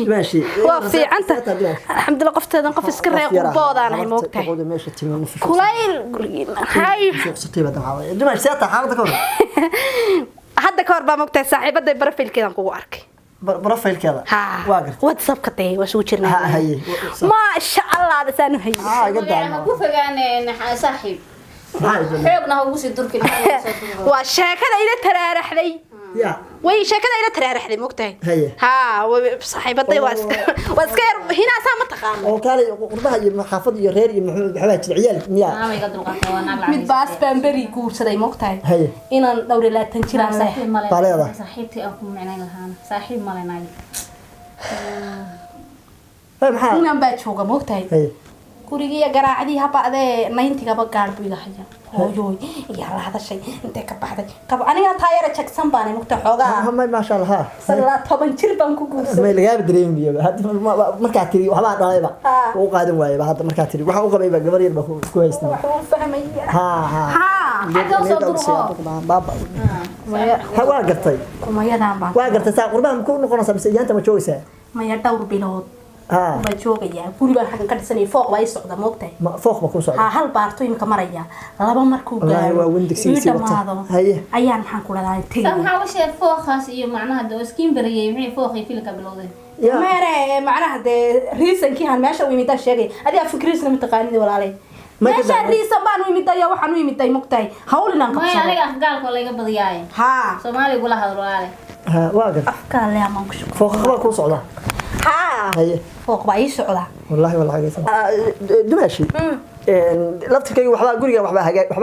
دماشي وفي عنده الحمد لله قفت هذا قفز كريه قبوضان هاي موقتها كلايل هاي ستي بدنا عاوي دماشي ساعتها حاولت كور هذا كور بموقتها صاحبة بروفيل كذا نقول أركي بروفيل كذا واقر واتساب كتير وشو كنا هي ما شاء الله هذا سانو هي قدام كوفة يعني صاحب حيقنا هو وش الدور كله وشاكذا إذا ترارح لي يا وي شاكذا إذا ترارح لي موقتها هي ها وصاحبتي واسكير هنا سام تقام oo kale qurbaha iyo maxaafad iyo reer iyo maxamed xawaaj ciyaal miyaa ما يقدروا قطعوا نقل mid baas bambari guursaday moogtahay haye inaan dhowr ilaa tan jiraan صاحب طالعة. مالي صاحبتي أكون معنا لهانا صاحب مالي ناجي maxaa inaan baa jooga moogtahay haye gurigiiya garaacadii habacdee 90gaba gaar buu iga haya hooyooy iyo la hadashay intee ka baxday qab aniga taayara jagsan baan moogtahay xoogaa ma ma sha Allah sala 10 jir baan ku guursaday ma laga dareemiyo hadda marka tiri waxba dhalayba oo qaadan waayay hadda marka tiri waxa uu qabayba gabar yar ba ku haystaa waxaan fahmay ha حتى وصل baba ha waa gartay kumayadaan baan waa gartay saa qurbaha ma ku noqonaysaa mise iyanta ma joogaysaa maya dhowr bilood ha ma joogaya guriga xagan ka dhisanay fooq way socda moogtahay ma fooq ba ku socda ha hal baarto imka maraya laba markuu Wallaahi waa windigsiisi wata. Haye. ayaan maxaan ku leedahay tagay سامحة وش فوق خاص إيه معناها دوسكين بريه معي فوق يفيلك بلوده ya مره معناها ده ريسن كي هان ماشي ويميدا شيغي ادي فكريسنا متقانين walaalay meesha riisan baan wimiday waxaan wimiday mugtay hawlina ما qabsado يعني أفقال كله يقبض ياي ha سومالي يقول هذا رالي ha waa gartay afka le ama ku shaqo fooq ba ku socda ha haye fooq baa ii socda wallahi wallahi dumaashi laftirkayga waxba guriga waxba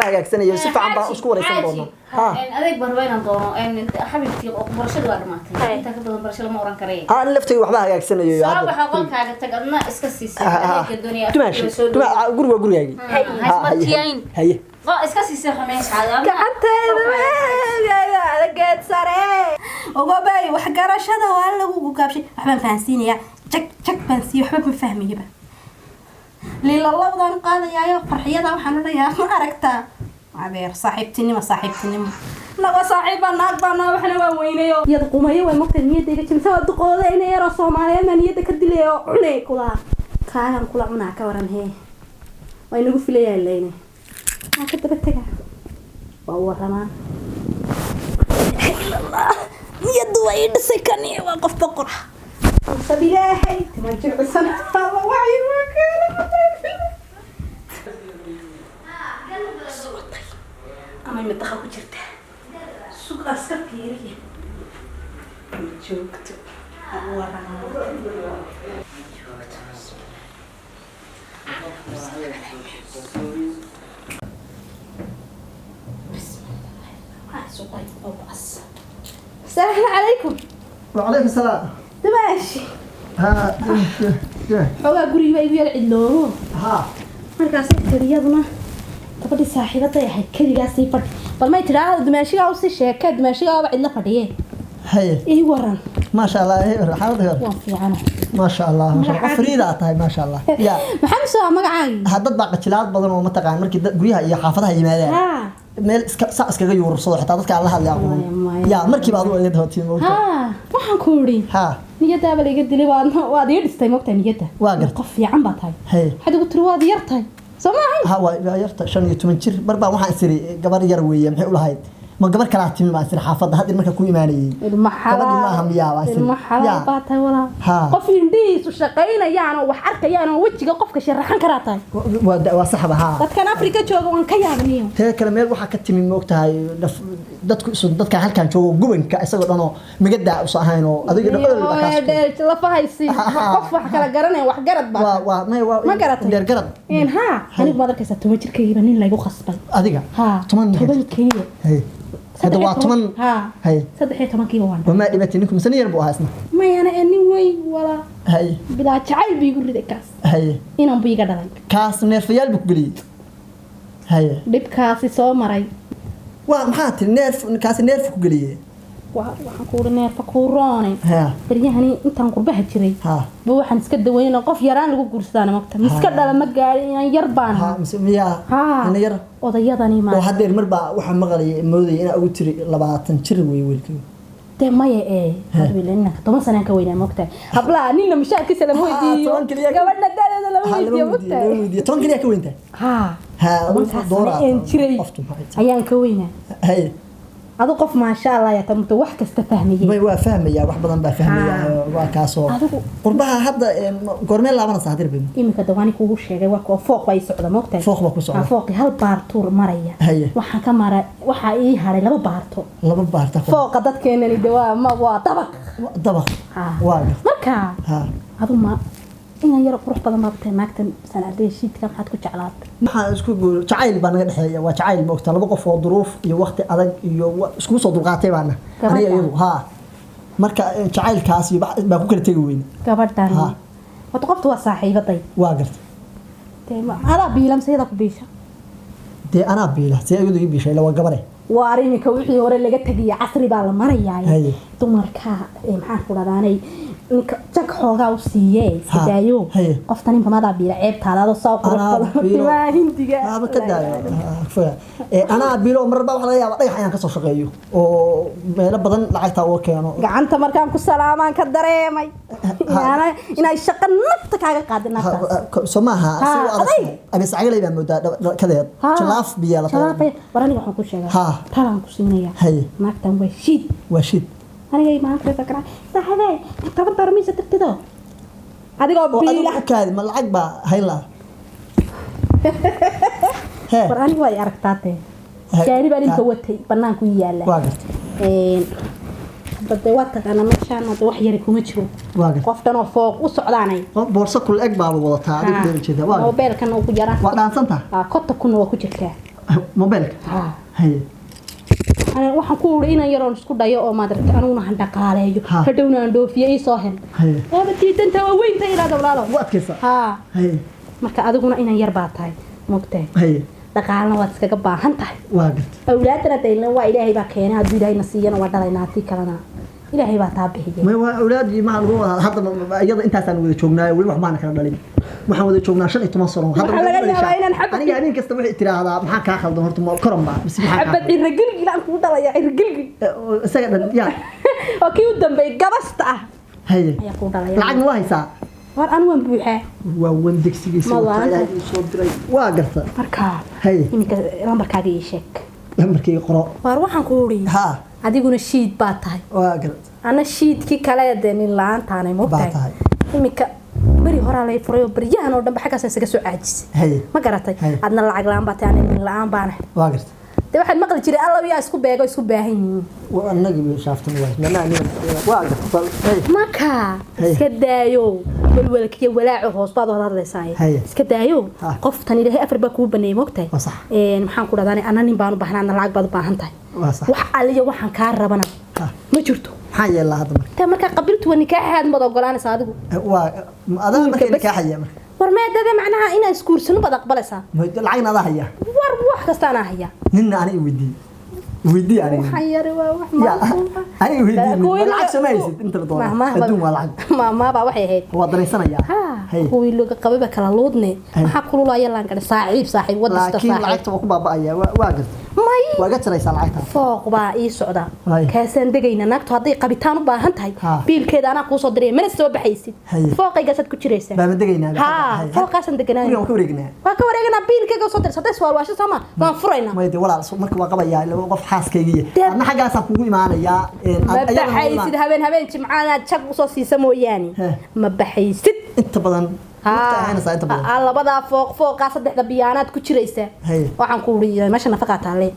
hagaagsanaya si fiican baa isku wareysan doona ha أديك بروين دونو إن حبيبتي برشة دوار ماتي أنت كده برشة ما وران كريه ha laftirkayga waxba hagaagsanayo صعب حقول كذا تقدنا إسكسيس الدنيا dumaashi guriga gurigaygi هاي haye إسكسيس خميس هذا gacanteeda ala geed sare ogobay wax garashada waa lagu gaabshay waxbaan fahansiinaya jag baan sii waxba ma fahmayaba liilalawdan qaadayaayo farxiyada waxaan leeyahay ma aragtaa abeer saaxiibtinimo naga saaxiiba naag baan waxna waan weynayo yad qumayo way maqtay niyadayga jimsa wad qooda inay yaro Soomaaliyeed ma niyada ka dilayo cunay kula kaagan kula cunaa ka waran hee way nagu filayaan leeyna ka daba taga waa waramaan niyadu way dhisay kani waa qof boqor sabiilaahay ma jircsan waxay ma ama mid ku jirta suuq aska fiiriye joogto السلام عليكم وعليكم السلام ماشي ha xogaa guriga igu yar cidloobo ha markaas tiriyaduna gabadhi saaxiibada ahay kaligaas ay fadhi bal may tiraahdo dumaashiga u si sheekad dumaashiga waa cidla fadhiye haye ii waran ma sha Allah xaalada waa fiican ma sha Allah afriida tahay ma sha Allah ya maxamed soo magacaaga hadad baa qajilaad badan oo ma taqaan markii guryaha iyo xaafadaha yimaadaan ha meel iskaga yuursado xitaa dadka alla hadlay aqoon ya markii baad u eegad hooti ha waxaan ku yiri ha niyada bal iga dilay waad ii dhistay moogta niyada waa gar qof fiican baa tahay haye xad ugu tiri waad yar tahay Soomaali ha waa yarta 15 jir barba waxaan isiri gabar yar weeye maxay u lahayd ma gabar kala timi ma isiri xaafada hadda marka ku iimaanayay gabadhi ma hamiyaa waa isiri ya baa tahay wala qof indhiisu shaqaynayaan oo wax arkayaan oo wajiga qofka sharaxan karaa tahay waa saxba ha dadkan Afrika jooga waan ka yaabniyo taa kale meel waxa ka timi moogtahay dadka halkan joogo gubanka isagoo dhano magada u soo ahayn oo adiga dhaqaas la fahaysi qof wax kala garanay wax garad baa ma garatay deer garad in ha anigu ma arkaysa 10 jirkayga nin laygu khasbay adiga ha 10 kaliya hay هذا واتمن هاي صدق 10 كيلو وانا وما دبتي نكم سنير بو هاسنا ما انا اني وي ولا هاي بلا جعيل بيقول لي كاس هاي inaan biiga dhalan kaas neerfayaal buu galiye هاي dibkaasi soo maray waa maxaa tir kaas neerf ku galiye waxaan ku neerfa ku roonay ha bariyahani intaan qurbaha jiray ha buu waxaan iska daweynaa qof yaraan lagu guursadana magta miska dhala ma gaarin inaan yar baan ha miya ina yar odayadani ma oo hadeer marba waxa maqlay mooday ina ugu tiri 20 jir way wiilkii dee maya hadwiilina 10 sano ka weynaa moogtahay hablaha nina mushaarkiisa lama weydiiyo gabadha daadada lama weydiiyo moogtahay 10 kaliya ka weyntaa ha doora jiray ayaan ka weynaa hay adu qof ma sha Allah ya tamto wax kasta fahmiyay may waa fahmaya wax badan baa fahmaya waa kaasoo qurbaha hadda goormee laabana saadir bin imika dawani kugu sheegay waa ko fooq bay socda moogtahay fooq ba ku socda fooq hal baartuur maraya waxa ka mara waxa ii haray laba baarto fooqa dadkeenani dawaa ma waa dabaq waa marka adu ma inaan yar qurux badan ma batay maagtan sanadee shiidka waxaad ku jeclaatay maxaa isku gool jacayl baan naga dhaxeeya waa jacayl moogta laba qof oo duruuf iyo waqti adag iyo isku soo dulqaatay baana aniga iyadu marka jacaylkaas iyo baa ku kala tagi weyn gabadhan wad qoftu waa saaxiibaday waa gartay teema ada biilam sayda ku biisha ana biila si ayadu ii biishay la waa gabadhay waarimika wixii hore laga tagiya casri baa la marayaa dumarka maxaan ku dhadaanay ninka jag xoogaa u siiyay sidaayo qoftan in bamada biila ceebtaada soo qorto hindiga ka daayo ana biilo marba waxa laga yaabaa dhagax ayaan ka soo shaqeeyo oo meelo badan lacagta oo keeno gacanta markaan ku salaamaan ka dareemay inay shaqo nafta kaaga qaadinaa somaha si adag abi saacilay baa moodaa kadeed jalaaf biya la tahay waraniga waxaan ku sheegaa talaan ku siinaya maagtan waa shid aniga imaan kale fakra saxade taban darmiisa tirtido adigoo biila kaadi ma lacag ba hayla warani way aragtaate gaari baan inta watay banaanku yaala waa gartay badda wata kana meeshaan wax yar kuma jiro qoftan oo fooq u socdaanay boorso kul eg baa wadataa adiga jeeda waa mobilkan oo ku jara waa dhaansanta kotta kun oo ku jirtaa mobilka hay أنا waxaan ku uuri inaan yaroon isku dhayo oo maadarta anuna han dhaqaaleeyo hadhowna aan dhoofiyo ii soo hen waba tiidanta waa weynta ilaa dawlaalo waadkaysa marka adiguna inaan yar baa tahay moogtahay dhaqaalna waad iskaga baahan tahay waa gartay awlaadana daylan waa ilaahay baa keenay haddii ilaahayna siiyana waa dhalaynaa tii kalena ilaahay baa taa bixiyay ma waa awlaadii ma lagu wada hadda iyada intaasaan wada joognaa wali wax maana kala dhalin waxaan wada joognaa 15 sano hadda aniga habeen kasta waxay tiraahdaa maxaa ka khaldan horta ma koran ba bisi maxaa xabad irgilgil aan ku dhalaya irgilgil isaga dhan ya oo kii u dambeey gabasta ah haye ayaa ku dhalaya lacag ma haysaa war aan waan buuxaa waa wandegsigiisa soo diray waa garta marka haye iminka lambarkaaga ii sheeg lambarkayga qoro war waxaan ku uuri adiguna shiid baa tahay waa garta ana shiidkii kale nin laantaanay moogtahay iminka bari hore la furay bariyahan oo dhanba xagaas isaga soo caajisay ma garatay adna lacag laan baa tahay nin laan baana waa garta de waxaad maqli jiray alla yaa isku beego isku baahan yihiin waa anaga bi shaaftan waa garta maka iska daayo walwalkiyo walaaco hoos baad wada hadlaysaa iska daayo qoftan ilaahay afar baa ku baneey moogtahay maxaan ku dhadaanay ana nin baan u baahnaa lacag baad u baahan tahay wax aliya waxaan ka rabana ma jirto maxaa yeelaa hadda marka qabiltu wani ka xaad mad ogolaanaysa adigu waa adaa markay ka xayay marka war meedada macnaha inaa iskuursano bad aqbalaysaa lacagna adaa haya war wax kasta ana haya ninna ani weydii ani xayari waa wax ma ani weydii lacag samaysid inta doona adduun waa lacag ma ba waxay ahayd waa dareensanaya kuwii looga qabay ba kala loodne waxa kululaya laan kada saaxiib wadista laakiin lacagta waa ku baaba'aya waa gartay waa ga tiraysaa lacagta fooq baa ii socda kaasaan degayna naagtu hadday qabitaan u baahan tahay biilkeeda anaa kuu soo diray mana soo baxaysid fooqaygaasad ku jiraysaa baa degaynaa fooqaasan deganaa waa ka wareeganaa biilkeega soo diray saddex waalwaasho sama waan furaynaa ma de walaal marka waa qabayaa qof xaaskaygiya adna xaggaasaan kugu imaanayaa ma baxaysid habeen jimcaanaad jag usoo siisa mooyaane ma baxaysid inta badan labada fooqaa saddexda biyaanaad ku jiraysaa waxaan ku uri meesha nafaqaa taale